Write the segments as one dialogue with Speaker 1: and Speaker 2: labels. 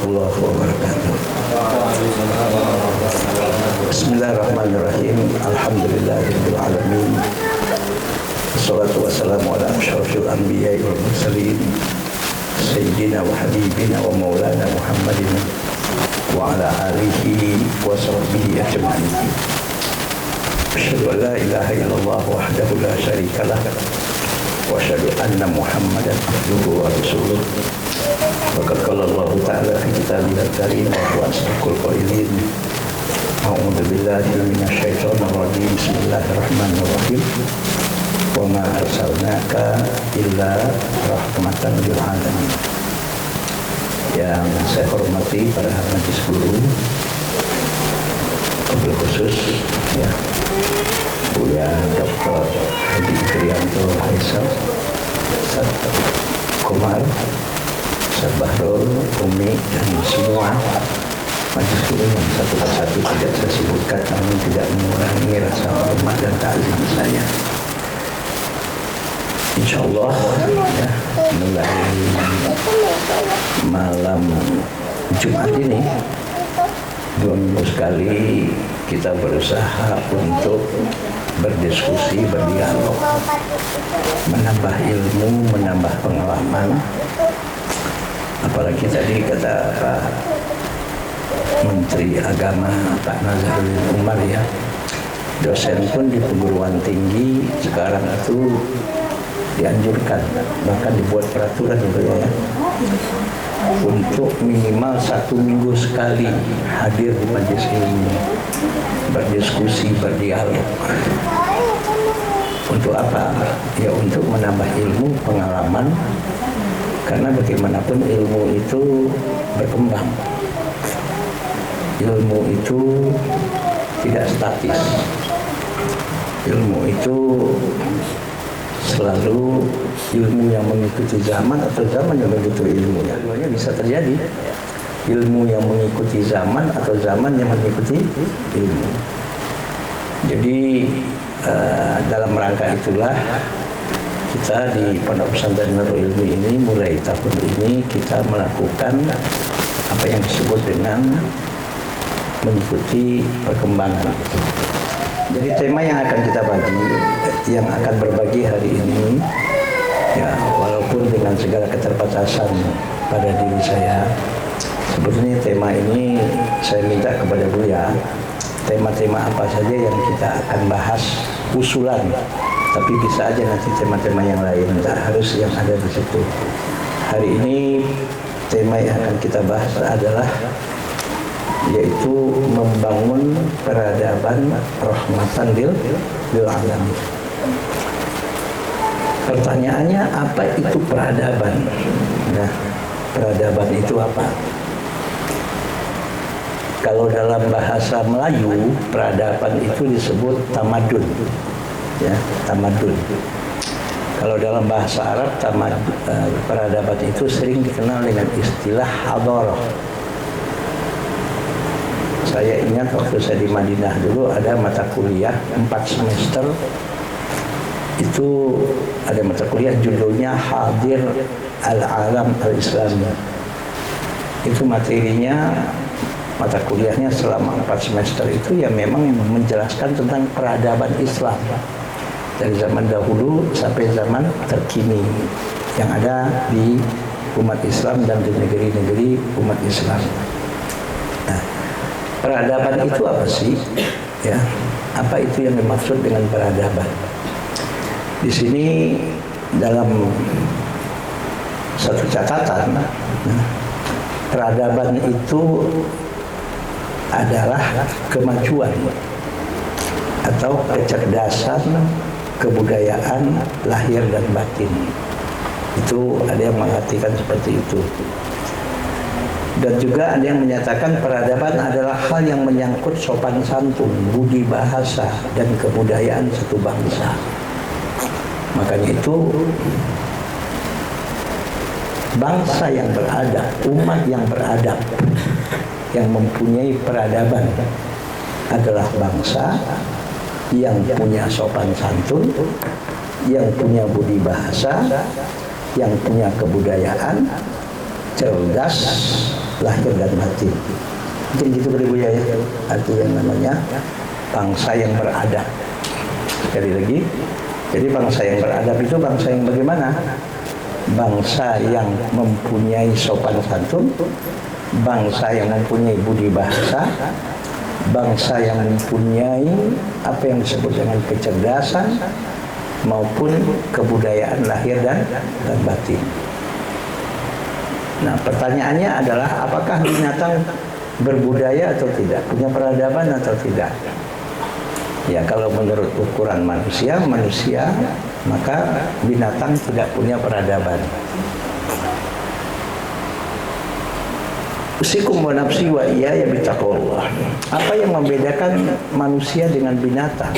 Speaker 1: warahmatullahi wabarakatuh. Bismillahirrahmanirrahim. Alhamdulillahirabbil alamin. Wassalatu wassalamu ala asyrafil anbiya'i wal mursalin sayyidina wa habibina wa maulana Muhammadin wa ala alihi wa sahbihi ajma'in. Asyhadu an la ilaha illallah wahdahu la syarika lah wa asyhadu anna Muhammadan abduhu wa rasuluh. Wa qala Allah ta'ala fi kitabihil karim wa huwa asdaqul qailin. A'udzu billahi minasyaitonir rajim. Bismillahirrahmanirrahim. Wa ma arsalnaka illa rahmatan lil alamin. Yang saya hormati para majelis guru, wabil khusus ya Buya Dr. Hadi Kriyanto Haisal, Ustaz Komar, Ustaz Bahrul, Umi, dan semua majelis guru yang satu persatu tidak saya sebutkan, namun tidak mengurangi rasa hormat dan ta'zim saya. InsyaAllah ya, mulai malam Jumat ini 2 minggu sekali kita berusaha untuk berdiskusi, berdialog, menambah ilmu, menambah pengalaman. Apalagi tadi kata Pak Menteri Agama Pak Nazarudin Umar ya, dosen pun di perguruan tinggi sekarang itu dianjurkan, bahkan dibuat peraturan gitu ya, untuk minimal 1 minggu sekali hadir di majelis ilmu, berdiskusi, berdialog. Untuk apa? Ya untuk menambah ilmu, pengalaman, karena bagaimanapun ilmu itu berkembang. Ilmu itu tidak statis. Ilmu itu selalu ilmu yang mengikuti zaman atau zaman yang mengikuti ilmu. Keduanya bisa terjadi. Ilmu yang mengikuti zaman atau zaman yang mengikuti ilmu. Jadi dalam rangka itulah kita di Pondok Pesantren Nurul Ilmi ini mulai tahun ini kita melakukan apa yang disebut dengan mengikuti perkembangan. Jadi tema yang akan kita bagi, yang akan berbagi hari ini, ya walaupun dengan segala keterbatasan pada diri saya, sebetulnya tema ini saya minta kepada Buya, tema-tema apa saja yang kita akan bahas, usulan, tapi bisa aja nanti tema-tema yang lain, tak harus yang ada di situ. Hari ini tema yang akan kita bahas adalah yaitu membangun peradaban rahmatan lil alamin. Pertanyaannya, apa itu peradaban? Nah, peradaban itu apa? Kalau dalam bahasa Melayu, peradaban itu disebut tamadun. Ya, tamadun. Kalau dalam bahasa Arab, peradaban itu sering dikenal dengan istilah hadharah. Saya ingat waktu saya di Madinah dulu ada mata kuliah 4 semester, itu ada mata kuliah judulnya Hadir Al-Alam Al-Islami. Itu materinya, mata kuliahnya selama 4 semester itu ya memang menjelaskan tentang peradaban Islam dari zaman dahulu sampai zaman terkini yang ada di umat Islam dan di negeri-negeri umat Islam. Nah, peradaban itu apa sih? Ya, apa itu yang dimaksud dengan peradaban? Di sini dalam satu catatan, peradaban itu adalah kemajuan atau kecerdasan kebudayaan lahir dan batin. Itu ada yang mengartikan seperti itu. Dan juga ada yang menyatakan peradaban adalah hal yang menyangkut sopan santun, budi bahasa, dan kebudayaan satu bangsa. Makanya itu bangsa yang beradab, umat yang beradab, yang mempunyai peradaban adalah bangsa yang punya sopan santun, yang punya budi bahasa, yang punya kebudayaan, cerdas, lahir dan batin. Mungkin gitu kali Bu ya, arti yang namanya bangsa yang beradab. Sekali lagi, jadi bangsa yang beradab itu bangsa yang bagaimana? Bangsa yang mempunyai sopan santun, bangsa yang mempunyai budi bahasa, bangsa yang mempunyai apa yang disebut dengan kecerdasan maupun kebudayaan lahir dan batin. Nah, pertanyaannya adalah apakah binatang berbudaya atau tidak, punya peradaban atau tidak? Ya, kalau menurut ukuran manusia, maka binatang tidak punya peradaban. Usikum wa nafsi wa iyaya bittaqwallah. Apa yang membedakan manusia dengan binatang?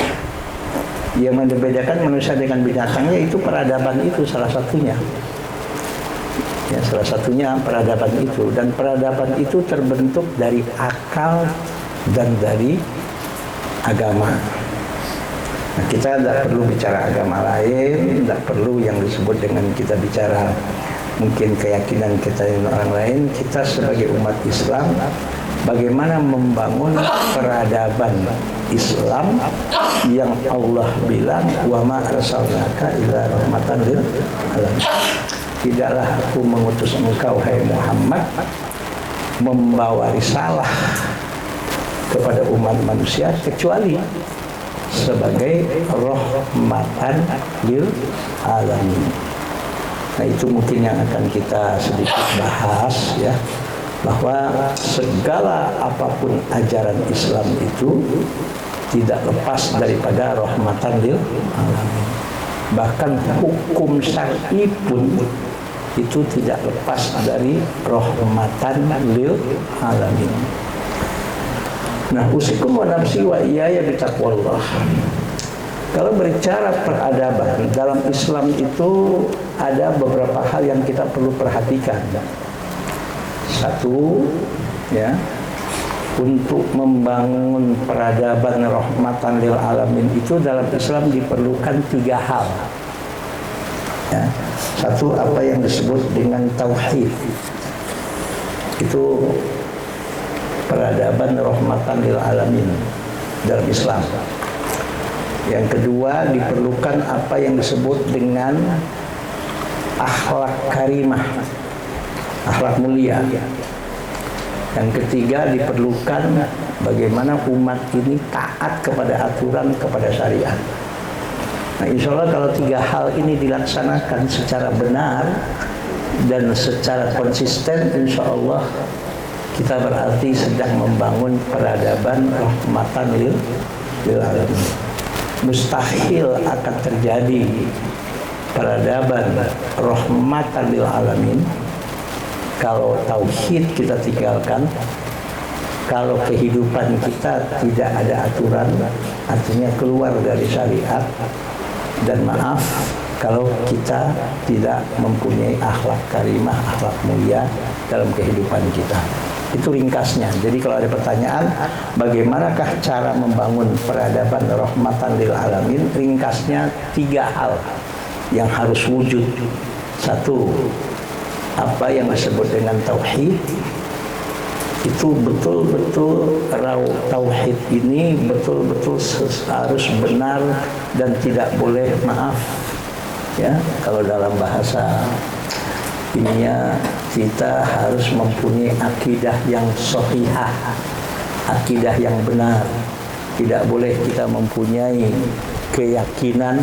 Speaker 1: Yang membedakan manusia dengan binatangnya itu peradaban, itu salah satunya. Ya, salah satunya peradaban itu, dan peradaban itu terbentuk dari akal dan dari agama. Nah, kita tidak perlu bicara agama lain, tidak perlu yang disebut dengan kita bicara mungkin keyakinan kita dengan orang lain. Kita sebagai umat Islam, bagaimana membangun peradaban Islam yang Allah bilang wa ma arsalnaka illa rahmatan lil alamin. Tidaklah aku mengutus engkau hai Muhammad membawa risalah kepada umat manusia kecuali sebagai rahmatan lil alamin. Nah, itu mungkin yang akan kita sedikit bahas ya, bahwa segala apapun ajaran Islam itu tidak lepas daripada rahmatan lil alamin. Bahkan hukum syar'i pun itu tidak lepas dari rahmatan lil alamin. Nah, usikum wa nafsi wa iyaya bittaqwallah. Kalau berbicara peradaban dalam Islam itu ada beberapa hal yang kita perlu perhatikan. Satu, ya, untuk membangun peradaban rahmatan lil alamin itu dalam Islam diperlukan 3 hal. Ya. Satu, apa yang disebut dengan tauhid. Itu peradaban rahmatan lil alamin dalam Islam. Yang kedua, diperlukan apa yang disebut dengan akhlak karimah, akhlak mulia. Yang ketiga, diperlukan bagaimana umat ini taat kepada aturan, kepada syariat. Nah, insya Allah kalau 3 hal ini dilaksanakan secara benar dan secara konsisten, insya Allah kita berarti sedang membangun peradaban rahmatan lil alamin. Mustahil akan terjadi peradaban rahmatan lil alamin kalau tauhid kita tinggalkan, kalau kehidupan kita tidak ada aturan, artinya keluar dari syariat, dan maaf kalau kita tidak mempunyai akhlak karimah, akhlak mulia dalam kehidupan kita. Itu ringkasnya. Jadi kalau ada pertanyaan, bagaimanakah cara membangun peradaban rahmatan lil alamin? Ringkasnya 3 hal yang harus wujud. Satu, apa yang disebut dengan tauhid. Itu betul-betul tauhid ini betul-betul harus benar dan tidak boleh maaf. Ya, kalau dalam bahasa ininya kita harus mempunyai akidah yang sahihah, akidah yang benar. Tidak boleh kita mempunyai keyakinan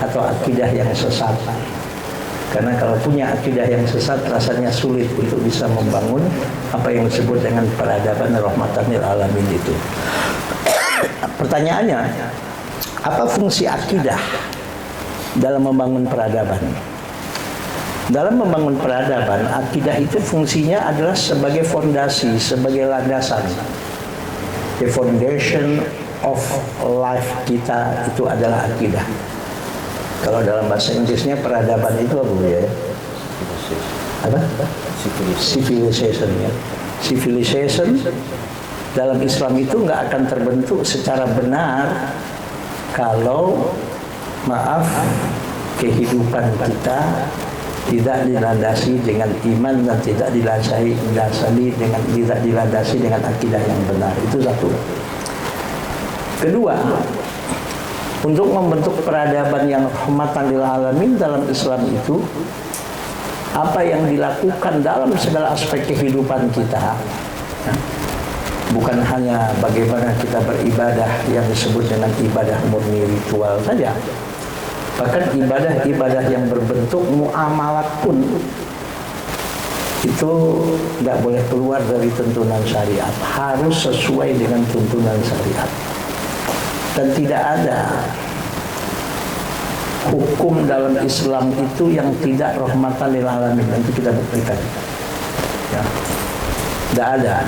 Speaker 1: atau akidah yang sesat. Karena kalau punya akidah yang sesat, rasanya sulit untuk bisa membangun apa yang disebut dengan peradaban rahmatan lil alamin itu. Pertanyaannya, apa fungsi akidah dalam membangun peradaban? Dalam membangun peradaban, akidah itu fungsinya adalah sebagai fondasi, sebagai landasan. The foundation of life kita itu adalah akidah. Kalau dalam bahasa Inggrisnya peradaban itu apa ya? Apa? Civilization ya. Civilization dalam Islam itu nggak akan terbentuk secara benar kalau maaf kehidupan kita tidak dilandasi dengan iman dan tidak dilandasi dengan akidah yang benar. Itu satu. Kedua, untuk membentuk peradaban yang rahmatan lil alamin dalam Islam itu, apa yang dilakukan dalam segala aspek kehidupan kita, bukan hanya bagaimana kita beribadah yang disebut dengan ibadah murni ritual saja, bahkan ibadah-ibadah yang berbentuk muamalat pun itu tidak boleh keluar dari tuntunan syariat, harus sesuai dengan tuntunan syariat. Dan tidak ada hukum dalam Islam itu yang tidak rahmatan lil alamin. Nanti kita buktikan. Ya. Tidak ada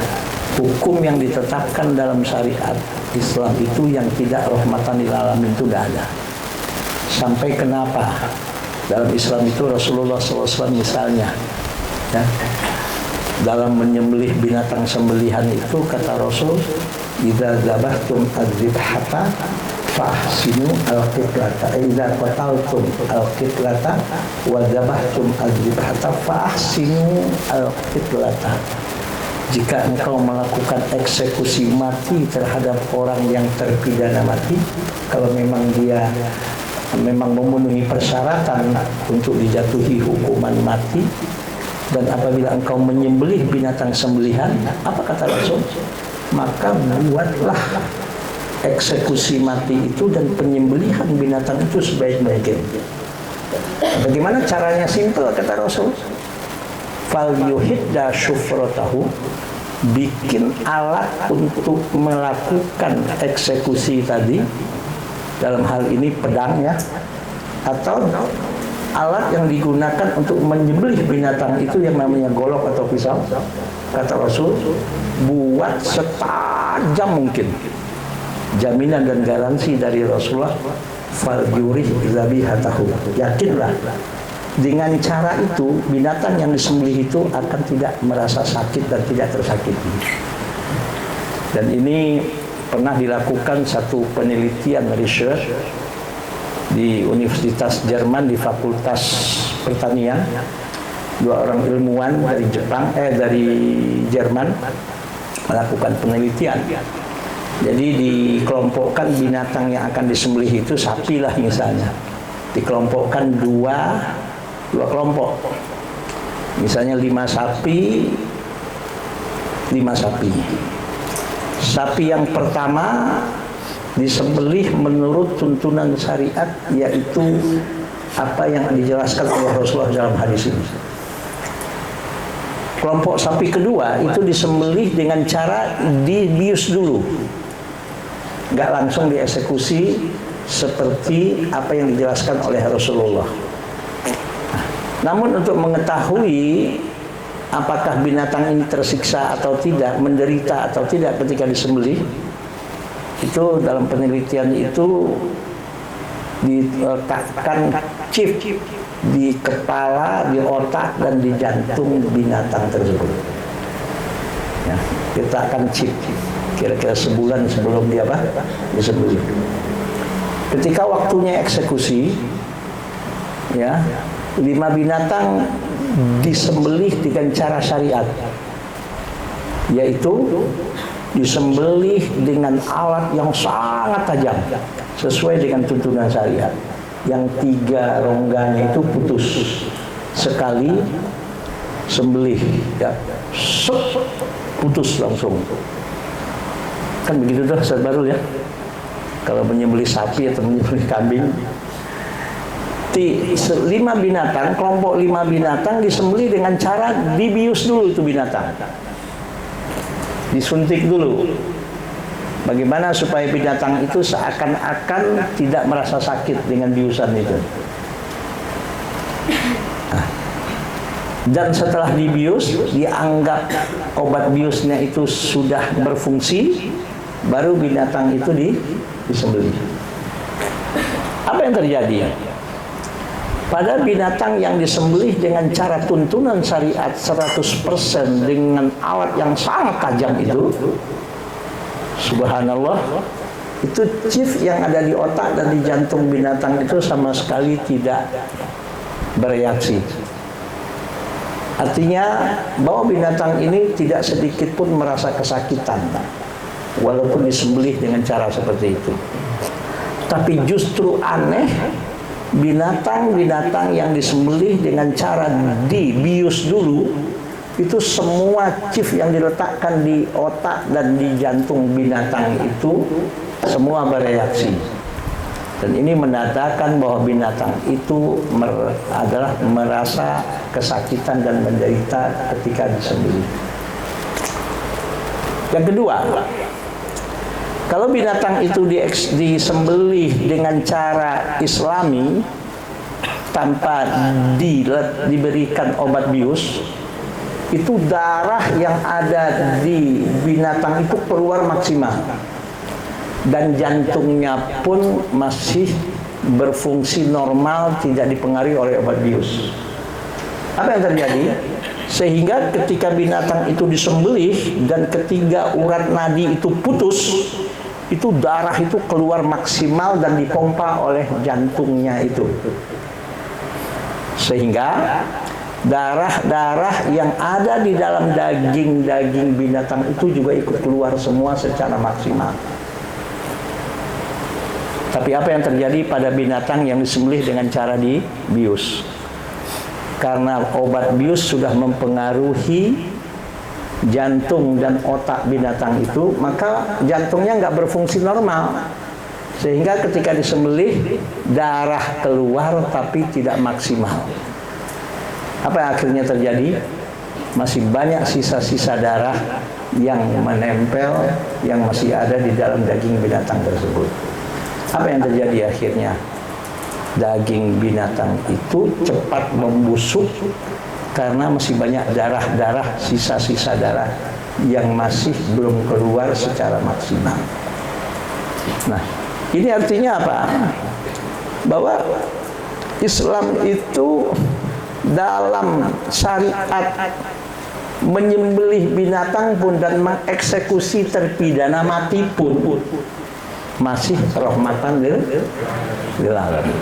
Speaker 1: hukum yang ditetapkan dalam syariat Islam itu yang tidak rahmatan lil alamin, itu tidak ada. Sampai kenapa dalam Islam itu Rasulullah SAW misalnya, ya, dalam menyembelih binatang sembelihan itu kata Rasul, idza dzabhtum adzibhata fahsinu al-qiblata, idza qataltum al-qiblata wa dzabhtum adzibhata fahsinu al-qiblata. Jika engkau melakukan eksekusi mati terhadap orang yang terpidana mati, kalau memang dia memang memenuhi persyaratan untuk dijatuhi hukuman mati, dan apabila engkau menyembelih binatang sembelihan, apa kata Rasul? Maka buatlah eksekusi mati itu dan penyembelihan binatang itu sebaik-baiknya. Bagaimana caranya? Simpel kata Rasul. Fal yuhidda syufratahu, bikin alat untuk melakukan eksekusi tadi, dalam hal ini pedangnya, atau alat yang digunakan untuk menyembelih binatang itu yang namanya golok atau pisau. Kata Rasul, buat setajam mungkin. Jaminan dan garansi dari Rasulullah, fal yurih zabihatahu, yakinlah dengan cara itu binatang yang disembelih itu akan tidak merasa sakit dan tidak tersakiti. Dan ini pernah dilakukan satu penelitian research di Universitas Jerman di Fakultas Pertanian. Dua orang ilmuwan dari dari Jerman melakukan penelitian. Jadi dikelompokkan binatang yang akan disembelih itu, sapi lah misalnya, dikelompokkan dua kelompok. Misalnya 5 sapi. Sapi yang pertama disembelih menurut tuntunan syariat, yaitu apa yang dijelaskan oleh Rasulullah dalam hadis ini. Kelompok sapi kedua itu disembelih dengan cara dibius dulu, nggak langsung dieksekusi seperti apa yang dijelaskan oleh Rasulullah. Namun untuk mengetahui apakah binatang ini tersiksa atau tidak, menderita atau tidak ketika disembelih, itu dalam penelitian itu diletakkan chip di kepala, di otak, dan di jantung binatang tersebut. Ya, kita akan chip kira-kira sebulan sebelum dia disembelih. Ketika waktunya eksekusi, ya, 5 binatang disembelih dengan cara syariat, yaitu disembelih dengan alat yang sangat tajam sesuai dengan tuntunan syariat. Yang 3 rongganya itu putus sekali sembelih, ya, putus langsung. Kan begitu dah Ustaz Barul ya, kalau menyembelih sapi atau menyembelih kambing. 5 binatang, kelompok 5 binatang disembelih dengan cara dibius dulu itu binatang, disuntik dulu. Bagaimana supaya binatang itu seakan-akan tidak merasa sakit dengan biusan itu. Dan setelah dibius, dianggap obat biusnya itu sudah berfungsi, baru binatang itu disembelih. Apa yang terjadi? Pada binatang yang disembelih dengan cara tuntunan syariat 100% dengan alat yang sangat tajam itu, subhanallah, itu chip yang ada di otak dan di jantung binatang itu sama sekali tidak bereaksi. Artinya bahwa binatang ini tidak sedikit pun merasa kesakitan walaupun disembelih dengan cara seperti itu. Tapi justru aneh, binatang-binatang yang disembelih dengan cara dibius dulu, itu semua chip yang diletakkan di otak dan di jantung binatang itu semua bereaksi. Dan ini menandakan bahwa binatang itu adalah merasa kesakitan dan menderita ketika disembelih. Yang kedua, kalau binatang itu disembelih dengan cara Islami tanpa diberikan obat bius, itu darah yang ada di binatang itu keluar maksimal. Dan jantungnya pun masih berfungsi normal, tidak dipengaruhi oleh obat bius. Apa yang terjadi? Sehingga ketika binatang itu disembelih dan ketiga urat nadi itu putus, itu darah itu keluar maksimal dan dipompa oleh jantungnya itu. Sehingga darah-darah yang ada di dalam daging-daging binatang itu juga ikut keluar semua secara maksimal. Tapi apa yang terjadi pada binatang yang disembelih dengan cara dibius? Karena obat bius sudah mempengaruhi jantung dan otak binatang itu, maka jantungnya nggak berfungsi normal. Sehingga ketika disembelih, darah keluar tapi tidak maksimal. Apa yang akhirnya terjadi? Masih banyak sisa-sisa darah yang menempel, yang masih ada di dalam daging binatang tersebut. Apa yang terjadi akhirnya? Daging binatang itu cepat membusuk karena masih banyak darah-darah, sisa-sisa darah yang masih belum keluar secara maksimal. Nah, ini artinya apa? Bahwa Islam itu dalam syariat menyembelih binatang pun dan mengeksekusi terpidana mati pun masih rahmatan lil alamin.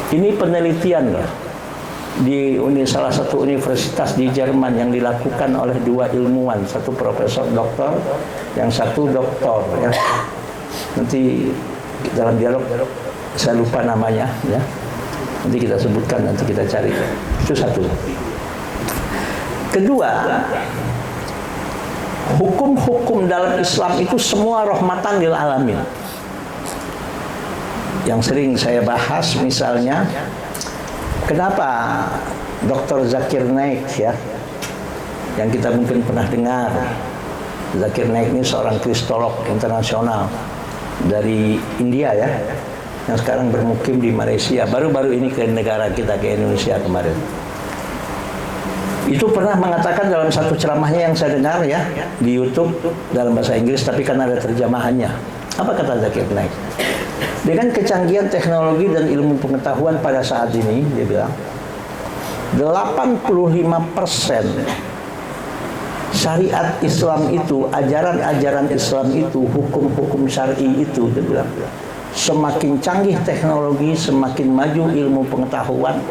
Speaker 1: Ini penelitian loh di salah satu universitas di Jerman yang dilakukan oleh dua ilmuwan, satu profesor doktor, yang satu doktor ya. Nanti dalam dialog saya lupa namanya ya. Nanti kita sebutkan, nanti kita cari. Itu satu. Kedua, hukum-hukum dalam Islam itu semua rahmatan lil alamin. Yang sering saya bahas misalnya, kenapa Dr. Zakir Naik ya, yang kita mungkin pernah dengar. Zakir Naik ini seorang kristolog internasional dari India ya, yang sekarang bermukim di Malaysia. Baru-baru ini ke negara kita, ke Indonesia kemarin. Itu pernah mengatakan dalam satu ceramahnya yang saya dengar ya di YouTube dalam bahasa Inggris, tapi kan ada terjemahannya. Apa kata Zakir Naik? Dengan kecanggihan teknologi dan ilmu pengetahuan pada saat ini, dia bilang 85% syariat Islam itu, ajaran-ajaran Islam itu, hukum-hukum syar'i itu, dia bilang, semakin canggih teknologi, semakin maju ilmu pengetahuan,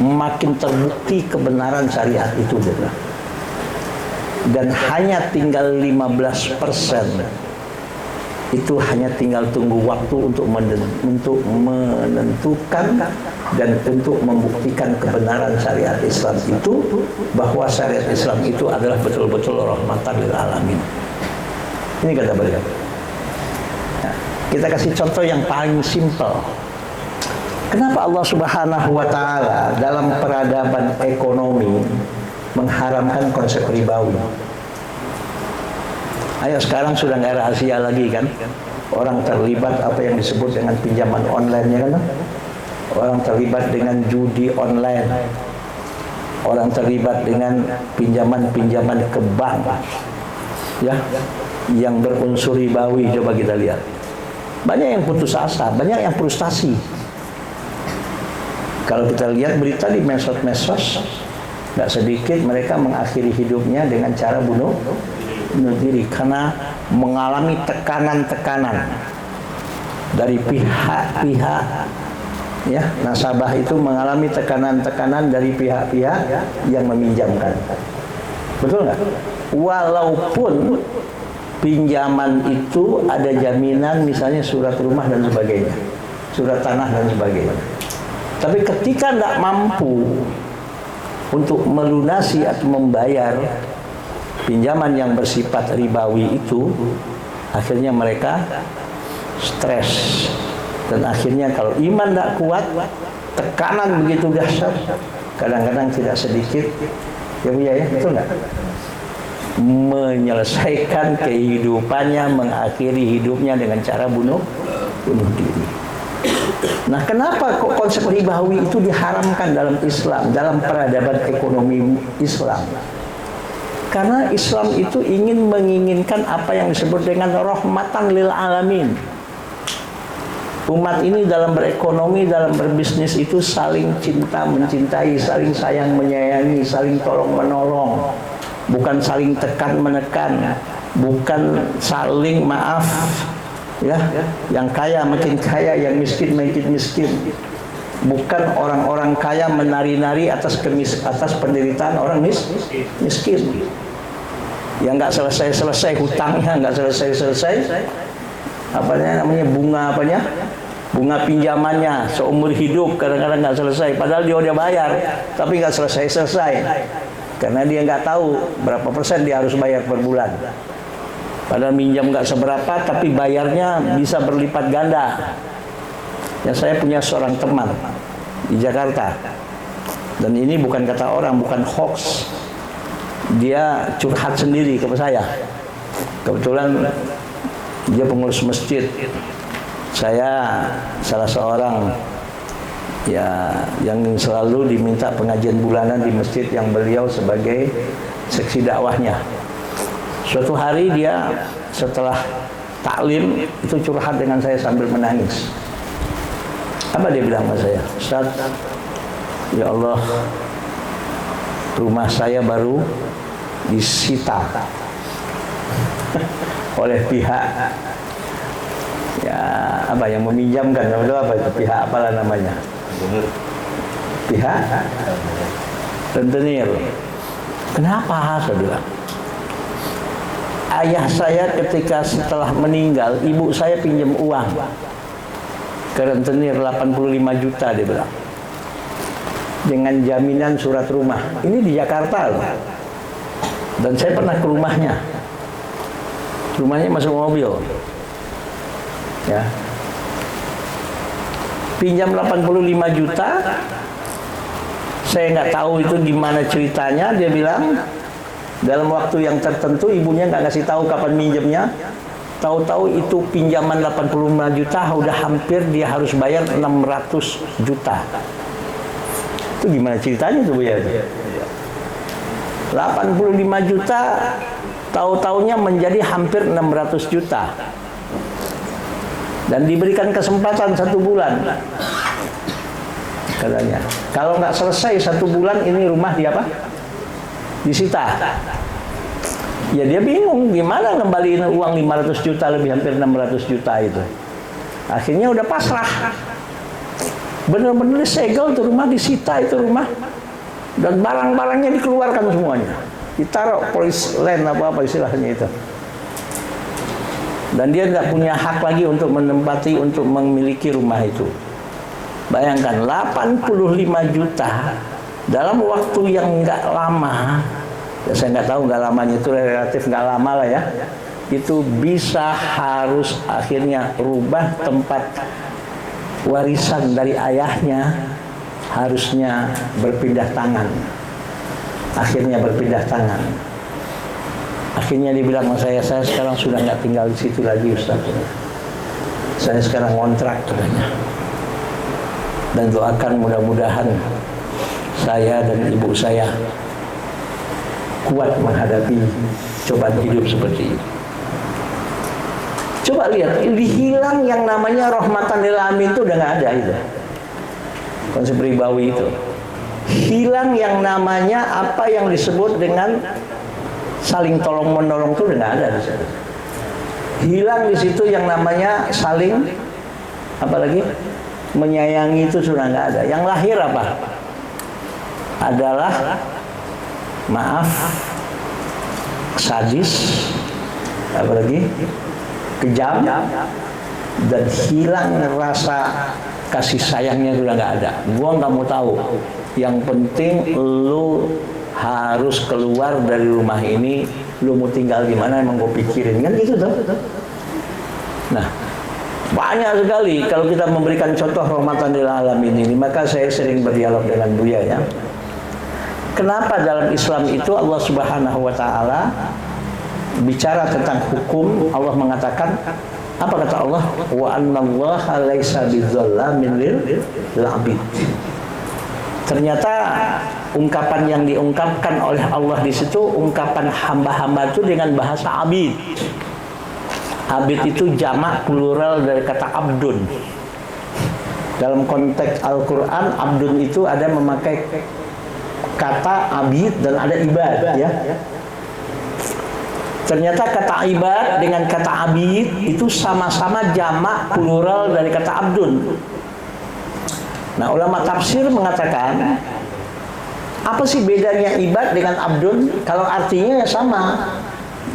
Speaker 1: makin terbukti kebenaran syariat itu, dia bilang. Dan hanya tinggal 15%. Itu hanya tinggal tunggu waktu untuk menentukan dan untuk membuktikan kebenaran syariat Islam itu, bahwa syariat Islam itu adalah betul-betul rahmatan lil alamin. Ini kata beliau. Nah, kita kasih contoh yang paling simpel. Kenapa Allah Subhanahu wa taala dalam peradaban ekonomi mengharamkan konsep ribawi? Ayo sekarang sudah nggak rahasia lagi kan? Orang terlibat apa yang disebut dengan pinjaman online ya kan? Orang terlibat dengan judi online. Orang terlibat dengan pinjaman-pinjaman ke bank. Ya, yang berunsur ribawi, coba kita lihat. Banyak yang putus asa, banyak yang frustasi. Kalau kita lihat berita di medsos, nggak sedikit mereka mengakhiri hidupnya dengan cara bunuh diri karena mengalami tekanan-tekanan dari pihak-pihak Ya, nasabah itu mengalami tekanan-tekanan dari pihak-pihak yang meminjamkan. Betul nggak? Walaupun pinjaman itu ada jaminan, misalnya surat rumah dan sebagainya, surat tanah dan sebagainya. Tapi ketika tidak mampu untuk melunasi atau membayar pinjaman yang bersifat ribawi itu, akhirnya mereka stres. Dan akhirnya kalau iman tidak kuat, tekanan begitu dahsyat, kadang-kadang tidak sedikit, ya betul nggak? Menyelesaikan kehidupannya, mengakhiri hidupnya dengan cara bunuh diri. Nah, kenapa kok konsep ribawi itu diharamkan dalam Islam, dalam peradaban ekonomi Islam? Karena Islam itu menginginkan apa yang disebut dengan rahmatan lil alamin. Umat ini dalam berekonomi, dalam berbisnis itu saling cinta mencintai, saling sayang menyayangi, saling tolong menolong, bukan saling tekan menekan, bukan saling maaf, ya, yang kaya makin kaya, yang miskin makin miskin, bukan orang-orang kaya menari-nari atas penderitaan orang miskin, yang nggak selesai hutangnya, nggak selesai bunga pinjamannya seumur hidup, kadang-kadang nggak selesai, padahal dia udah bayar tapi nggak selesai karena dia nggak tahu berapa persen dia harus bayar per bulan, padahal minjam nggak seberapa tapi bayarnya bisa berlipat ganda. Ya, saya punya seorang teman di Jakarta, dan ini bukan kata orang, bukan hoax, dia curhat sendiri ke saya. Kebetulan dia pengurus masjid, saya salah seorang ya yang selalu diminta pengajian bulanan di masjid yang beliau sebagai seksi dakwahnya. Suatu hari dia setelah taklim itu curhat dengan saya sambil menangis. Apa dia bilang sama saya? Ustaz, ya Allah, rumah saya baru disita oleh pihak yang meminjamkan, apa itu pihak apalah namanya, pihak rentenir. Kenapa? Saya bilang, ayah saya ketika setelah meninggal, ibu saya pinjam uang ke rentenir 85 juta, dia bilang, dengan jaminan surat rumah. Ini di Jakarta loh, dan saya pernah ke rumahnya masuk mobil, ya, pinjam 85 juta. Saya nggak tahu itu gimana ceritanya. Dia bilang dalam waktu yang tertentu ibunya nggak ngasih tahu kapan minjemnya. Tahu-tahu itu pinjaman 85 juta udah hampir dia harus bayar 600 juta. Itu gimana ceritanya tuh Bu ya? 85 juta tahu-taunya menjadi hampir 600 juta. Dan diberikan kesempatan 1 bulan. Katanya, kalau nggak selesai 1 bulan ini rumah disita. Ya dia bingung gimana ngembaliin uang 500 juta lebih hampir 600 juta itu. Akhirnya udah pasrah. Bener-bener segel tuh rumah, disita itu rumah. Dan barang-barangnya dikeluarkan semuanya. Ditaruh polis land apa istilahnya itu. Dan dia nggak punya hak lagi untuk menempati, untuk memiliki rumah itu. Bayangkan 85 juta dalam waktu yang nggak lama. Ya saya nggak tahu nggak lamanya itu, relatif nggak lama lah ya. Itu bisa harus akhirnya rubah tempat warisan dari ayahnya, harusnya berpindah tangan. Akhirnya berpindah tangan. Akhirnya dibilang sama saya sekarang sudah nggak tinggal di situ lagi Ustaz. Saya sekarang kontrak katanya. Dan doakan mudah-mudahan saya dan ibu saya kuat menghadapi cobaan hidup seperti ini. Coba lihat, hilang yang namanya rahmatan lil alamin itu udah nggak ada itu. Konsep ribawi itu. Hilang yang namanya apa yang disebut dengan saling tolong menolong itu udah nggak ada di situ. Hilang di situ yang namanya saling menyayangi itu sudah nggak ada. Yang lahir apa? Adalah maaf, sadis, apalagi kejam, dan hilang rasa kasih sayangnya sudah nggak ada. Gua nggak mau tahu. Yang penting lu harus keluar dari rumah ini. Lu mau tinggal di mana emang gue pikirin, kan gitu tuh. Nah, banyak sekali kalau kita memberikan contoh rahmatan lil alamin ini. Maka saya sering berdialog dengan Buya ya. Kenapa dalam Islam itu Allah Subhanahu wa taala bicara tentang hukum, Allah mengatakan apa kata Allah? Wa annallaha laisa bizzallamin lil abid. Ternyata ungkapan yang diungkapkan oleh Allah di situ ungkapan hamba-hamba itu dengan bahasa abid. Abid itu jamak plural dari kata abdun. Dalam konteks Al-Quran, abdun itu ada memakai kata abid dan ada ibad ya. Ternyata kata ibad dengan kata abid itu sama-sama jamak plural dari kata abdun. Nah, ulama tafsir mengatakan apa sih bedanya ibad dengan abdun? Kalau artinya ya sama,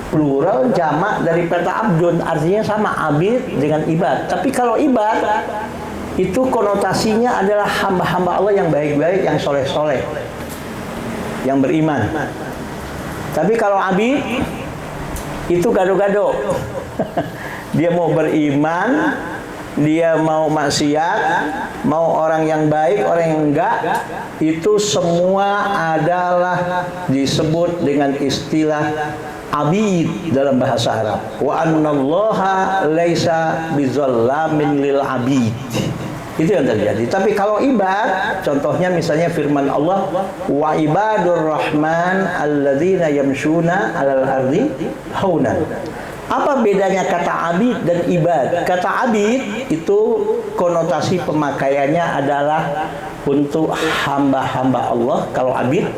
Speaker 1: plural jamak dari kata abdun, artinya sama, abid dengan ibad. Tapi kalau ibad itu konotasinya adalah hamba-hamba Allah yang baik-baik, yang soleh-soleh, yang beriman. Tapi kalau abid itu gado-gado. Dia mau beriman, dia mau maksiat, mau orang yang baik, orang yang enggak, itu semua adalah disebut dengan istilah abid dalam bahasa Arab. Wa annallaha laisa bizallamin lil abid. Itu yang terjadi. Tapi kalau ibad, contohnya misalnya firman Allah, wa ibadur rahman alladzina yamshuna 'alal ardi haunan. Apa bedanya kata abid dan ibad? Kata abid itu konotasi pemakaiannya adalah untuk hamba-hamba Allah. Kalau abid,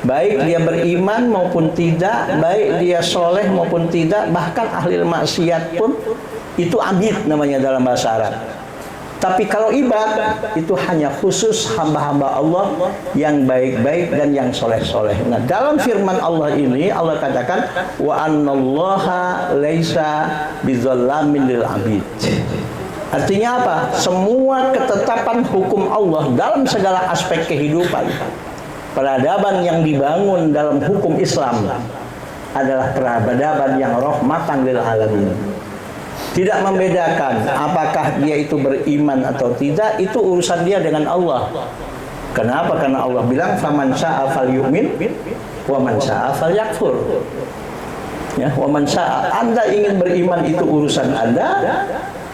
Speaker 1: baik dia beriman maupun tidak, baik dia soleh maupun tidak, bahkan ahli maksiat pun itu abid namanya dalam bahasa Arab. Tapi kalau ibad itu hanya khusus hamba-hamba Allah yang baik-baik dan yang soleh-soleh. Nah, dalam firman Allah ini Allah katakan wa annallaha laisa bizallamin lil abid. Artinya apa? Semua ketetapan hukum Allah dalam segala aspek kehidupan, peradaban yang dibangun dalam hukum Islam adalah peradaban yang rahmatan lil alamin. Tidak membedakan apakah dia itu beriman atau tidak, itu urusan dia dengan Allah. Kenapa? Karena Allah bilang faman syaa falyu'min wa man syaa falyakfur. Ya, wa man syaa, Anda ingin beriman itu urusan Anda,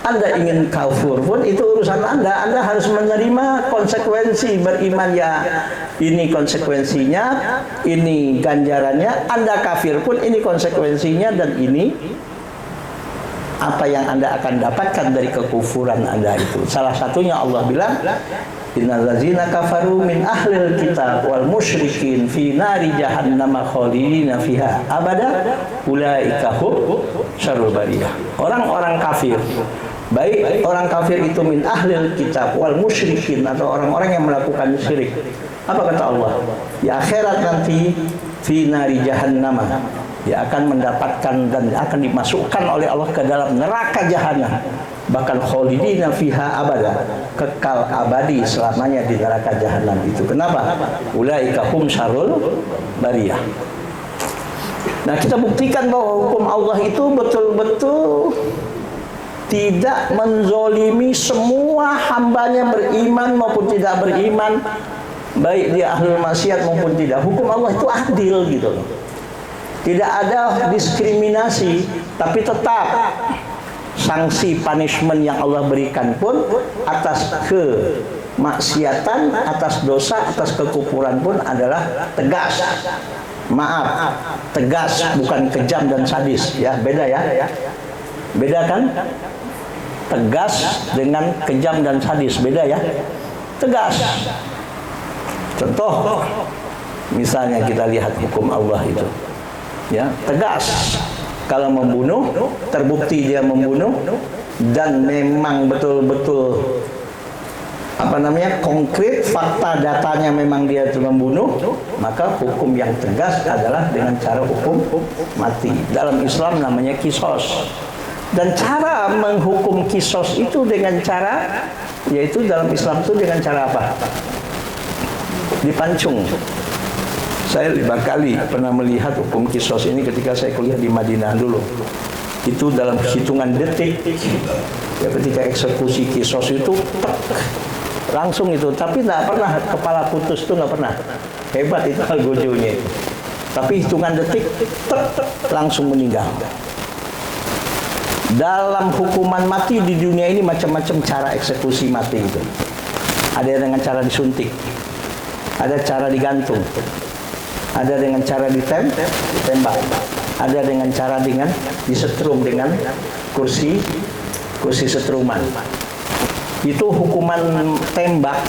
Speaker 1: Anda ingin kafir pun itu urusan Anda. Anda harus menerima konsekuensi beriman ya. Ini konsekuensinya, ini ganjarannya. Anda kafir pun ini konsekuensinya dan ini apa yang Anda akan dapatkan dari kekufuran Anda itu. Salah satunya Allah bilang, innal ladzina kafaru min ahlil kitab wal musyrikin fi nari jahannam khalidina fiha abada ulaika hum syarrul bariyah. Orang-orang kafir, baik orang kafir itu min ahlil kitab wal musyrikin atau orang-orang yang melakukan syirik. Apa kata Allah? Di akhirat nanti fi nari jahannam, dia akan mendapatkan dan akan dimasukkan oleh Allah ke dalam neraka jahanam, bahkan khalidina fiha abada, kekal abadi selamanya di neraka jahanam itu. Kenapa? Ulaika hum syarrul bariyah. Nah, kita buktikan bahwa hukum Allah itu betul-betul tidak menzolimi semua hambanya, beriman maupun tidak beriman, baik dia ahlul maksiat maupun tidak. Hukum Allah itu adil gitu loh. Tidak ada diskriminasi, tapi tetap sanksi punishment yang Allah berikan pun atas kemaksiatan, atas dosa, atas kekufuran pun adalah tegas. Maaf, tegas, bukan kejam dan sadis ya, beda ya. Beda kan? Tegas dengan kejam dan sadis, beda ya. Tegas. Contoh, misalnya kita lihat hukum Allah itu. Ya, tegas. Kalau membunuh, terbukti dia membunuh dan memang betul-betul konkret, fakta datanya memang dia itu membunuh, maka hukum yang tegas adalah dengan cara hukum mati. Dalam Islam namanya kisos. Dan cara menghukum kisos itu dengan cara, yaitu dalam Islam itu dengan cara apa? Dipancung. Saya 5 kali pernah melihat hukum kisos ini ketika saya kuliah di Madinah dulu. Itu dalam hitungan detik. Ya, ketika eksekusi kisos itu langsung itu, tapi tidak pernah kepala putus, itu nggak pernah. Hebat itu algojonya. Tapi hitungan detik langsung meninggal. Dalam hukuman mati di dunia ini macam-macam cara eksekusi mati itu. Ada dengan cara disuntik, ada cara digantung, ada dengan cara ditembak, ada dengan cara disetrum dengan kursi setruman. Itu hukuman tembak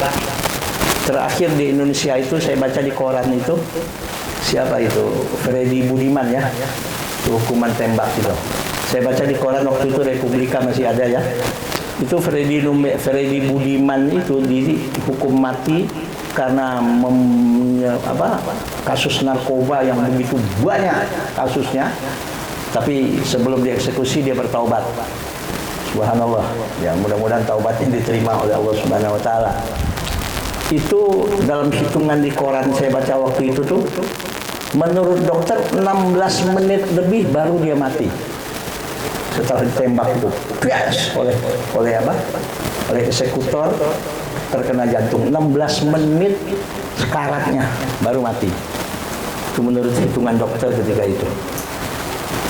Speaker 1: terakhir di Indonesia itu saya baca di koran itu, siapa itu? Freddy Budiman ya. Itu hukuman tembak itu. Saya baca di koran waktu itu Republika masih ada ya. Itu Freddy Budiman itu dihukum mati karena kasus narkoba yang begitu banyak kasusnya. Tapi sebelum dieksekusi dia bertaubat. Subhanallah. Ya, mudah-mudahan taubatnya diterima oleh Allah Subhanahu wa taala. Itu dalam hitungan di koran saya baca waktu itu tuh, menurut dokter 16 menit lebih baru dia mati. Setelah ditembak itu, oleh eksekutor, terkena jantung. 16 menit sekaratnya baru mati. Itu menurut hitungan dokter ketika itu.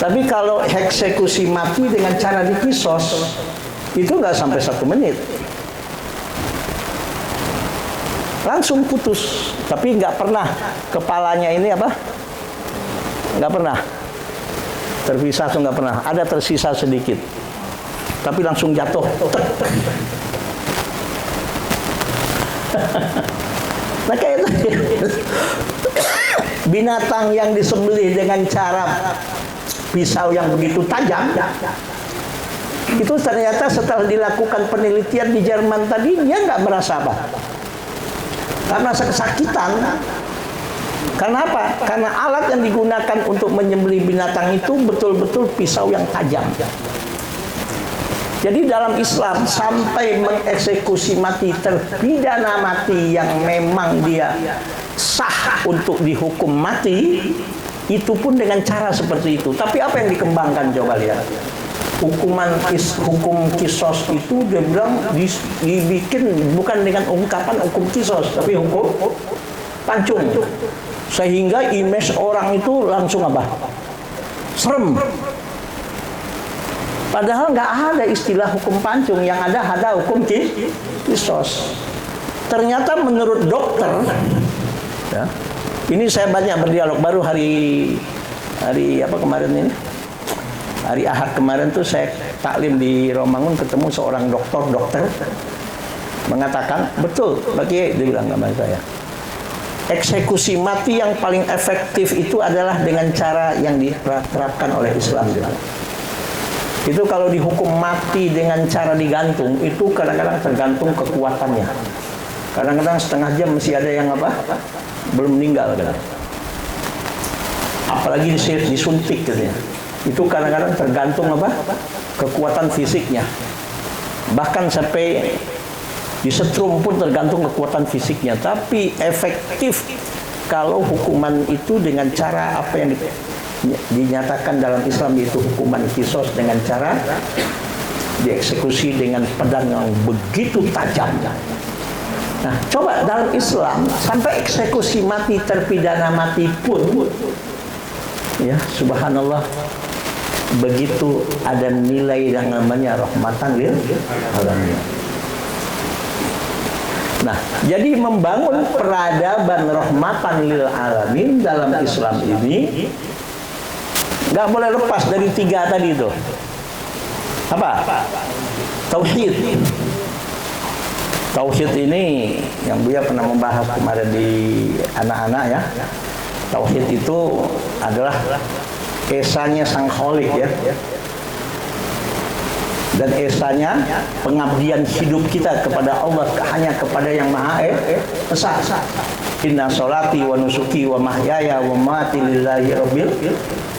Speaker 1: Tapi kalau eksekusi mati dengan cara dikisos, itu nggak sampai 1 menit. Langsung putus. Tapi nggak pernah kepalanya ini nggak pernah terpisah, atau nggak pernah. Ada tersisa sedikit. Tapi langsung jatuh. Nah kayak itu. Binatang yang disembelih dengan cara pisau yang begitu tajam, itu ternyata setelah dilakukan penelitian di Jerman tadi, dia nggak merasa apa? Nggak merasa kesakitan. Karena apa? Karena alat yang digunakan untuk menyembelih binatang itu betul-betul pisau yang tajam. Jadi dalam Islam sampai mengeksekusi mati terpidana mati yang memang dia sah untuk dihukum mati, itu pun dengan cara seperti itu. Tapi apa yang dikembangkan, coba lihat. Hukum kisos itu dia bilang dibikin bukan dengan ungkapan hukum kisos, tapi hukum pancung. Sehingga image orang itu langsung apa? Serem. Padahal nggak ada istilah hukum pancung, yang ada hukum kisos. Ternyata menurut dokter, ya, ini saya banyak berdialog. Baru hari apa kemarin ini? Hari Ahad kemarin tuh saya taklim di Romangun, ketemu seorang dokter mengatakan, betul, bagi dia bilang sama saya, eksekusi mati yang paling efektif itu adalah dengan cara yang diterapkan oleh Islam. Itu kalau dihukum mati dengan cara digantung, itu kadang-kadang tergantung kekuatannya. Kadang-kadang setengah jam masih ada yang belum meninggal kan. Apalagi disuntik katanya. Itu kadang-kadang tergantung kekuatan fisiknya. Bahkan sampai disetrum pun tergantung kekuatan fisiknya. Tapi efektif kalau hukuman itu dengan cara apa yang dinyatakan dalam Islam, yaitu hukuman kisos, dengan cara dieksekusi dengan pedang yang begitu tajam. Nah, coba dalam Islam sampai eksekusi mati, terpidana mati pun, ya subhanallah, begitu ada nilai yang namanya rahmatan lil alamin. Nah, jadi membangun peradaban rahmatan lil alamin dalam Islam ini nggak boleh lepas dari 3 tadi itu. Apa? Tauhid. Tauhid ini yang Buya pernah membahas kemarin di anak-anak ya. Tauhid itu adalah esanya Sang Kholik ya. dan esanya pengabdian hidup kita kepada Allah hanya kepada yang Maha Esa. Inna sholati wa nusuki wa mahyaya wa mamati lillahi rabbil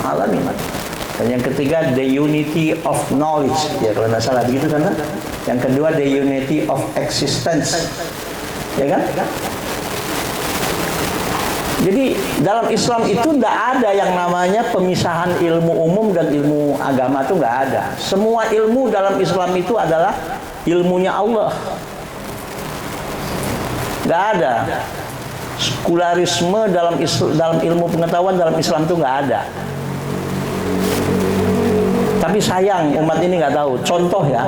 Speaker 1: alamin. Dan yang ketiga, the unity of knowledge, ya kalau nggak salah begitu kan? Yang kedua, the unity of existence, ya kan? Jadi dalam Islam itu tidak ada yang namanya pemisahan ilmu umum dan ilmu agama, itu nggak ada. Semua ilmu dalam Islam itu adalah ilmunya Allah. Nggak ada sekularisme dalam ilmu pengetahuan dalam Islam itu nggak ada. Tapi sayang umat ini nggak tahu. Contoh ya,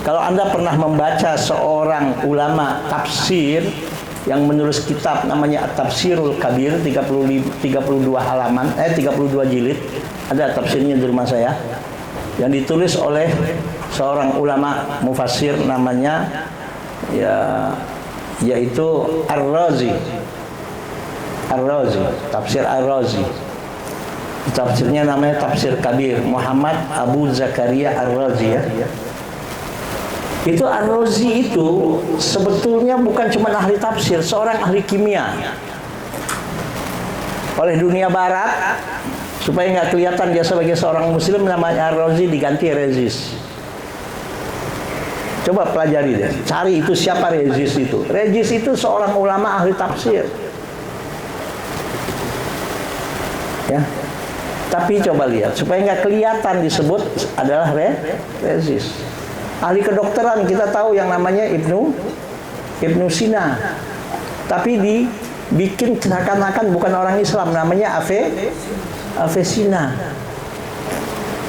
Speaker 1: kalau Anda pernah membaca seorang ulama tafsir yang menulis kitab namanya At-Tafsirul Kabir, 32 halaman, 32 jilid, ada tafsirnya di rumah saya, yang ditulis oleh seorang ulama mufassir namanya yaitu Ar-Razi, tafsir Ar-Razi. Tafsirnya namanya Tafsir Kabir, Muhammad Abu Zakaria Ar-Razi ya. Itu Ar-Razi itu sebetulnya bukan cuma ahli tafsir, seorang ahli kimia. Oleh dunia barat, supaya nggak kelihatan dia sebagai seorang muslim, namanya Ar-Razi diganti Rezis. Coba pelajari deh, cari itu siapa Rezis itu. Rezis itu seorang ulama ahli tafsir. Ya. Tapi coba lihat, supaya nggak kelihatan disebut adalah Rezis. Ahli kedokteran kita tahu yang namanya Ibnu Sina. Tapi dibikin seakan-akan bukan orang Islam, namanya Avicenna.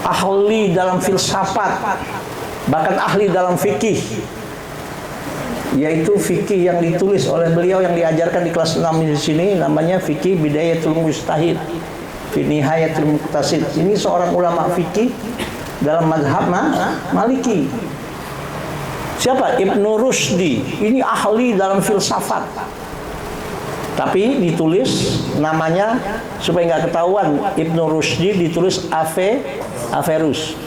Speaker 1: Ahli dalam filsafat, bahkan ahli dalam fikih. Yaitu fikih yang ditulis oleh beliau yang diajarkan di kelas 6 di sini, namanya fikih Bidayatul Mujtahid fi Nihayatul Muqtasid. Ini seorang ulama fikih dalam mazhab Maliki. Siapa? Ibnu Rushdi. Ini ahli dalam filsafat. Tapi ditulis namanya supaya nggak ketahuan, Ibnu Rushdi ditulis Averus.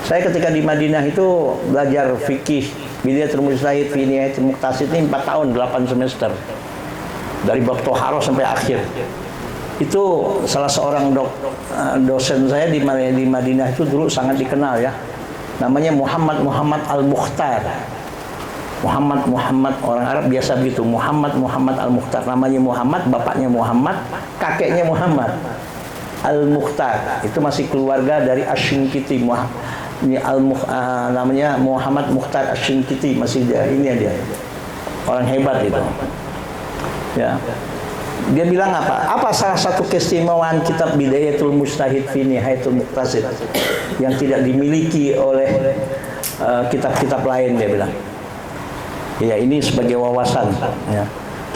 Speaker 1: Saya ketika di Madinah itu belajar fikih Bidayatul Mujtahid fi Nihayatul Muqtasid ini 4 tahun 8 semester. Dari bab Toharoh sampai akhir. Itu salah seorang dosen saya di Madinah itu dulu sangat dikenal ya. Namanya Muhammad Al-Mukhtar. Muhammad orang Arab biasa begitu. Muhammad Al-Mukhtar. Namanya Muhammad, bapaknya Muhammad, kakeknya Muhammad Al-Mukhtar. Itu masih keluarga dari Asy-Syinkiti. Namanya Muhammad Mukhtar Asy-Syinkiti. Masih ini dia. Orang hebat itu. Ya. Dia bilang apa? Apa salah satu keistimewaan kitab Bidayatul Mujtahid fi Nihayatul Muqtasid yang tidak dimiliki oleh kitab-kitab lain, dia bilang. Ya, ini sebagai wawasan ya.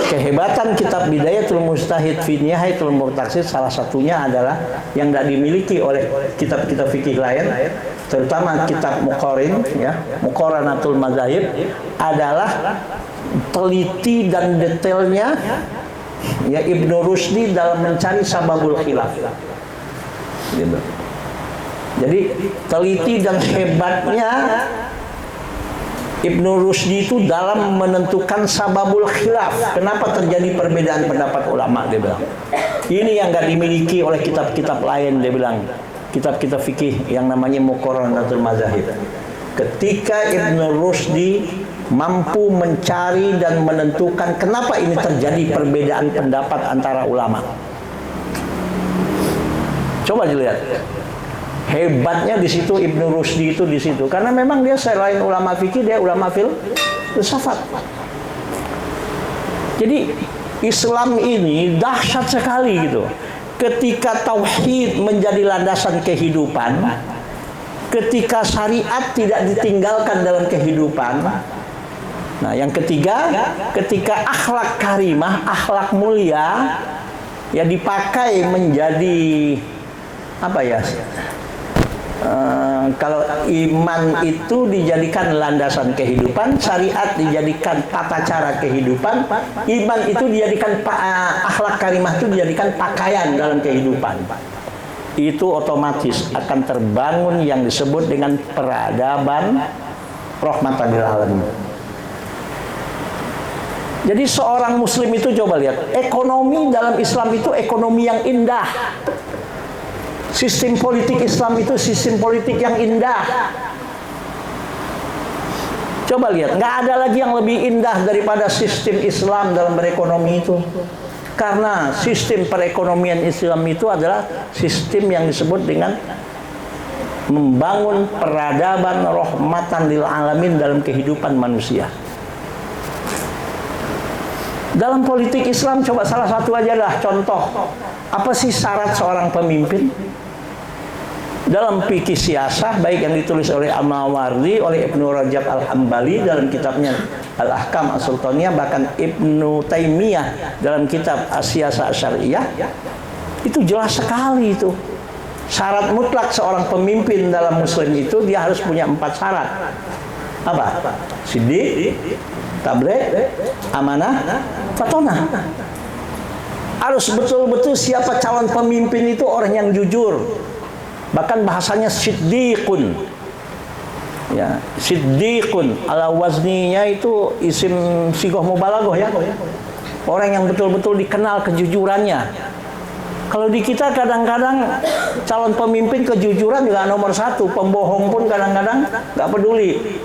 Speaker 1: Kehebatan kitab Bidayatul Mujtahid fi Nihayatul Muqtasid salah satunya adalah yang tidak dimiliki oleh kitab-kitab fikih lain, terutama kitab Muqarrin ya, Muqarranatul Madzahib, adalah teliti dan detailnya ya Ibnu Rushdi dalam mencari sababul khilaf. Gitu. Jadi teliti dan hebatnya Ibnu Rushdi itu dalam menentukan sababul khilaf. Kenapa terjadi perbedaan pendapat ulama, dia bilang. Ini yang nggak dimiliki oleh kitab-kitab lain, dia bilang. Kitab-kitab fikih yang namanya Muqarranatul Madzahib. Ketika Ibnu Rushdi mampu mencari dan menentukan kenapa ini terjadi perbedaan pendapat antara ulama. Coba dilihat. Hebatnya di situ Ibnu Rushdi itu di situ, karena memang dia selain ulama fikih dia ulama filsafat. Jadi Islam ini dahsyat sekali gitu. Ketika tauhid menjadi landasan kehidupan, ketika syariat tidak ditinggalkan dalam kehidupan. Nah, yang ketiga, ketika akhlak karimah, akhlak mulia ya dipakai menjadi apa ya? Kalau iman itu dijadikan landasan kehidupan, syariat dijadikan tata cara kehidupan, iman itu dijadikan akhlak karimah itu dijadikan pakaian dalam kehidupan. itu otomatis akan terbangun yang disebut dengan peradaban rahmatan lil alamin. Jadi seorang muslim itu coba lihat, ekonomi dalam Islam itu ekonomi yang indah. Sistem politik Islam itu sistem politik yang indah. Coba lihat, nggak ada lagi yang lebih indah daripada sistem Islam dalam berekonomi itu. Karena sistem perekonomian Islam itu adalah sistem yang disebut dengan membangun peradaban rahmatan lil alamin dalam kehidupan manusia. Dalam politik Islam, coba salah satu aja lah contoh. Apa sih syarat seorang pemimpin? Dalam fikih siasah, baik yang ditulis oleh Al-Mawardi, oleh Ibnu Rajab Al-Hambali dalam kitabnya Al-Ahkam As-Sultaniyah, bahkan Ibnu Taimiyah dalam kitab As-Siyasah Syariah, itu jelas sekali itu. Syarat mutlak seorang pemimpin dalam Muslim itu dia harus punya 4 syarat. Apa? Siddiq, tabligh, amanah, fatonah. Harus betul-betul siapa calon pemimpin itu orang yang jujur. Bahkan bahasanya siddiqun. Ya, siddiqun ala wazninya itu isim sigoh mubalaghah ya. Orang yang betul-betul dikenal kejujurannya. Kalau di kita kadang-kadang calon pemimpin kejujuran juga nomor 1, pembohong pun kadang-kadang nggak peduli.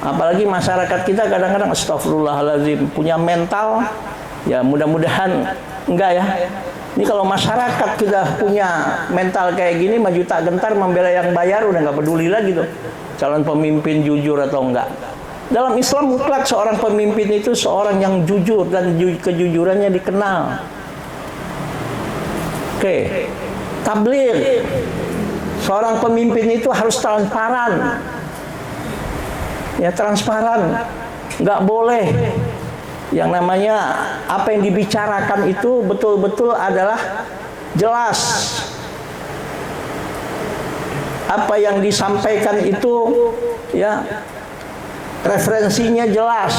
Speaker 1: Apalagi masyarakat kita kadang-kadang astagfirullahaladzim punya mental, ya mudah-mudahan enggak ya. Ini kalau masyarakat kita punya mental kayak gini, maju tak gentar membela yang bayar, udah nggak peduli lagi tuh calon pemimpin jujur atau enggak. Dalam Islam mutlak seorang pemimpin itu seorang yang jujur dan kejujurannya dikenal. Oke, tabligh, seorang pemimpin itu harus transparan. Ya transparan, nggak boleh yang namanya apa yang dibicarakan itu betul-betul adalah jelas. Apa yang disampaikan itu ya referensinya jelas,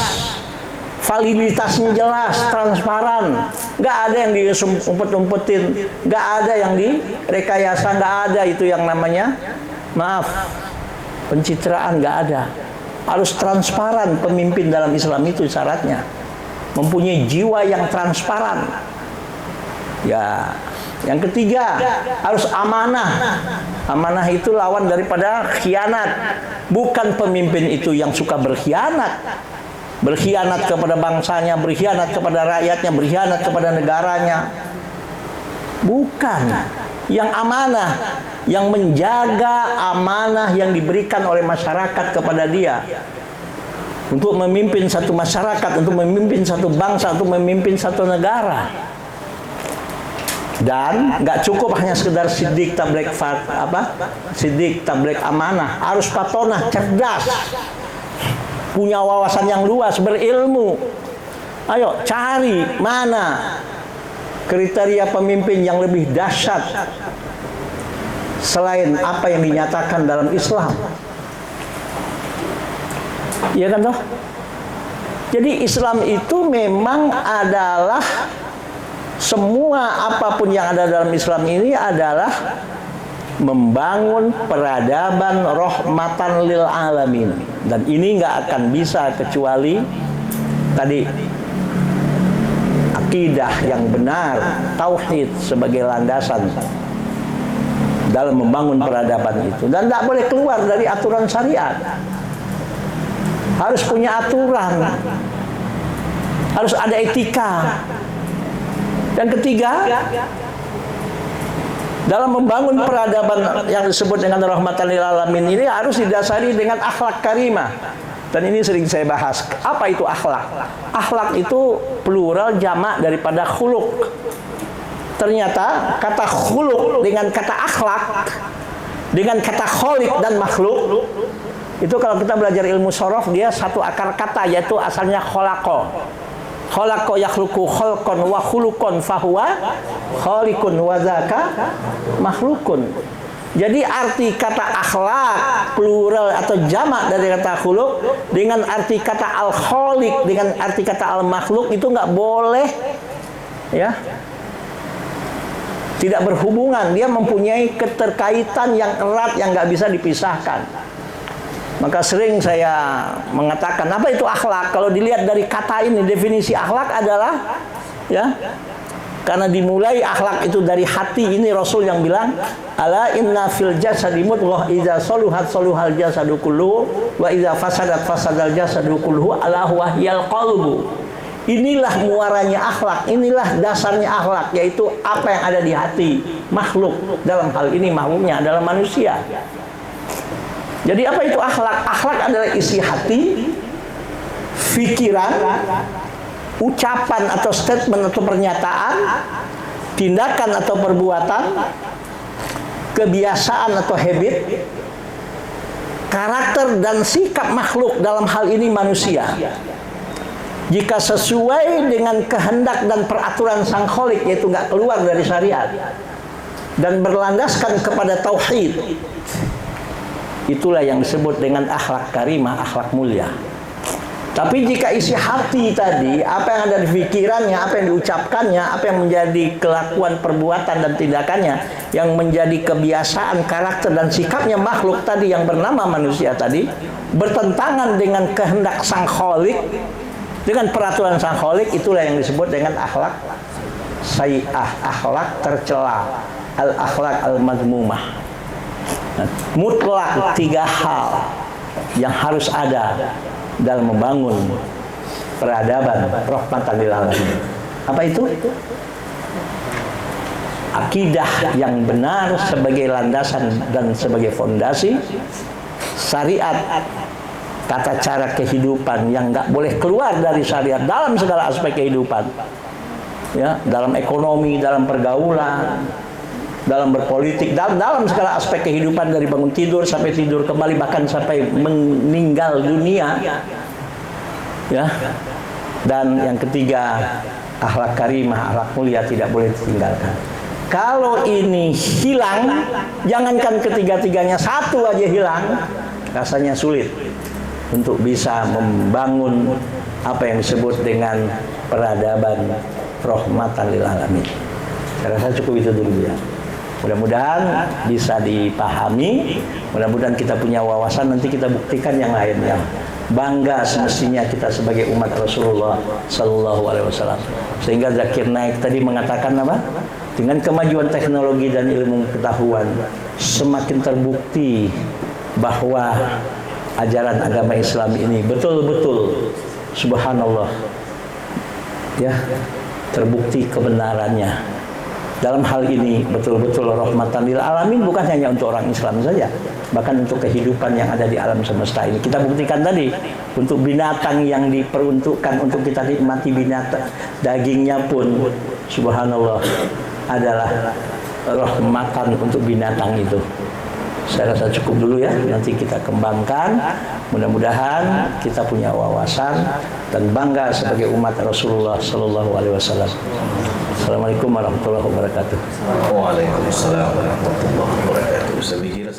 Speaker 1: validitasnya jelas, transparan. Nggak ada yang diumpet-umpetin, nggak ada yang direkayasa, nggak ada itu yang namanya pencitraan, nggak ada. Harus transparan pemimpin dalam Islam itu syaratnya. Mempunyai jiwa yang transparan. Ya, yang ketiga harus amanah. Amanah itu lawan daripada khianat. Bukan pemimpin itu yang suka berkhianat. Berkhianat kepada bangsanya, berkhianat kepada rakyatnya, berkhianat kepada negaranya. Bukan. Yang amanah, yang menjaga amanah yang diberikan oleh masyarakat kepada dia. Untuk memimpin satu masyarakat, untuk memimpin satu bangsa, untuk memimpin satu negara. Dan nggak cukup hanya sekedar siddiq tabligh siddiq tabligh amanah, harus fatonah, cerdas, punya wawasan yang luas, berilmu. Ayo cari mana kriteria pemimpin yang lebih dahsyat selain apa yang dinyatakan dalam Islam. Iya kan toh? Jadi Islam itu memang adalah semua apapun yang ada dalam Islam ini adalah membangun peradaban rahmatan lil alamin. Dan ini nggak akan bisa kecuali tadi akidah yang benar, tauhid sebagai landasan dalam membangun peradaban itu. Dan tidak boleh keluar dari aturan syariat. Harus punya aturan, harus ada etika. Dan ketiga, dalam membangun peradaban yang disebut dengan rahmatan lil alamin ini harus didasari dengan akhlak karimah. Dan ini sering saya bahas. Apa itu akhlak? Akhlak itu plural jamak daripada khuluq. Ternyata kata khuluq dengan kata akhlak, dengan kata khaliq dan makhluk, itu kalau kita belajar ilmu shorof, dia satu akar kata, yaitu asalnya kholaqa. Kholaqa yakhluqu khalqan wa khuluqan fahuwa khaliqun wa zaka makhlukun. Jadi arti kata akhlak plural atau jamak dari kata khuluq dengan arti kata al-khaliq dengan arti kata al-makhluk itu nggak boleh ya tidak berhubungan, dia mempunyai keterkaitan yang erat yang nggak bisa dipisahkan. Maka sering saya mengatakan, apa itu akhlak? Kalau dilihat dari kata ini, definisi akhlak adalah, ya, karena dimulai akhlak itu dari hati. Ini Rasul yang bilang, ala inna fil jasadi mudghah idza saluhat saluhal jasadu kulluhu wa idza fasadat fasadal jasadu kulluhu ala wahyal qalbu. Inilah muaranya akhlak, inilah dasarnya akhlak, yaitu apa yang ada di hati makhluk. Dalam hal ini makhluknya adalah manusia. Jadi apa itu akhlak? Akhlak adalah isi hati, pikiran, ucapan atau statement atau pernyataan, tindakan atau perbuatan, kebiasaan atau habit, karakter dan sikap makhluk, dalam hal ini manusia. Jika sesuai dengan kehendak dan peraturan Sang Khalik, yaitu nggak keluar dari syariat dan berlandaskan kepada tauhid, itulah yang disebut dengan akhlak karimah, akhlak mulia. Tapi jika isi hati tadi, apa yang ada di pikirannya, apa yang diucapkannya, apa yang menjadi kelakuan, perbuatan dan tindakannya, yang menjadi kebiasaan, karakter dan sikapnya makhluk tadi yang bernama manusia tadi, bertentangan dengan kehendak Sang Khalik, dengan peraturan Sang Khalik, itulah yang disebut dengan akhlak sayyi'ah, akhlak tercela, al-akhlak al-madmumah. Mutlak 3 hal yang harus ada dalam membangun peradaban rahmatan lil alamin. Apa itu? Akidah yang benar sebagai landasan dan sebagai fondasi, syariat, tata cara kehidupan yang nggak boleh keluar dari syariat dalam segala aspek kehidupan, ya, dalam ekonomi, dalam pergaulan, dalam berpolitik, dalam segala aspek kehidupan, dari bangun tidur sampai tidur kembali, bahkan sampai meninggal dunia, ya. Dan yang ketiga, akhlak karimah, akhlak mulia tidak boleh ditinggalkan. Kalau ini hilang, jangankan ketiga-tiganya, satu aja hilang, rasanya sulit untuk bisa membangun apa yang disebut dengan peradaban rahmatan lil alamin. Saya rasa cukup itu dulu ya. Mudah-mudahan bisa dipahami, mudah-mudahan kita punya wawasan, nanti kita buktikan yang lainnya. Bangga semestinya kita sebagai umat Rasulullah Sallallahu Alaihi Wasallam. Sehingga Zakir Naik tadi mengatakan apa? Dengan kemajuan teknologi dan ilmu pengetahuan, semakin terbukti bahwa ajaran agama Islam ini betul-betul, subhanallah, ya, terbukti kebenarannya. Dalam hal ini betul-betul rahmatan lil alamin, bukan hanya untuk orang Islam saja, bahkan untuk kehidupan yang ada di alam semesta ini. Kita buktikan tadi, untuk binatang yang diperuntukkan untuk kita nikmati, binatang dagingnya pun subhanallah adalah rahmatan untuk binatang itu. Saya rasa cukup dulu ya, nanti kita kembangkan. Mudah-mudahan kita punya wawasan dan bangga sebagai umat Rasulullah Sallallahu Alaihi Wasallam. Assalamualaikum warahmatullahi wabarakatuh.
Speaker 2: Waalaikumsalam warahmatullahi wabarakatuh.